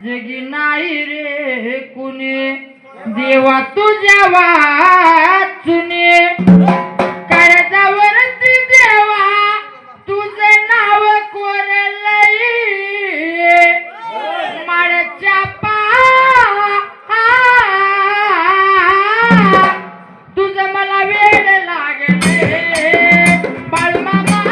जगी नाही रे कुणी देवा तुझ्या वाचुने कर्जावरती देवा तुझं नाव कोरलई माळच्या तुझं मला वेळ लागले बाळमामा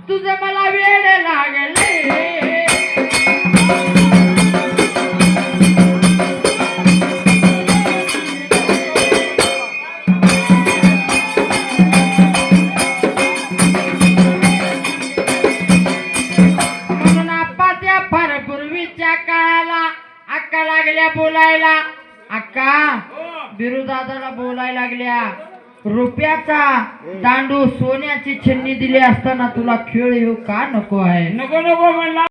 तुझं मला वेळ लागले अक्का लागल्या बोलायला अक्का बिरुदादाला बोलायला लागल्या रुपयाचा दांडू सोन्याची छन्नी दिली असताना तुला खेळ येऊ का नको आहे नको नको म्हणला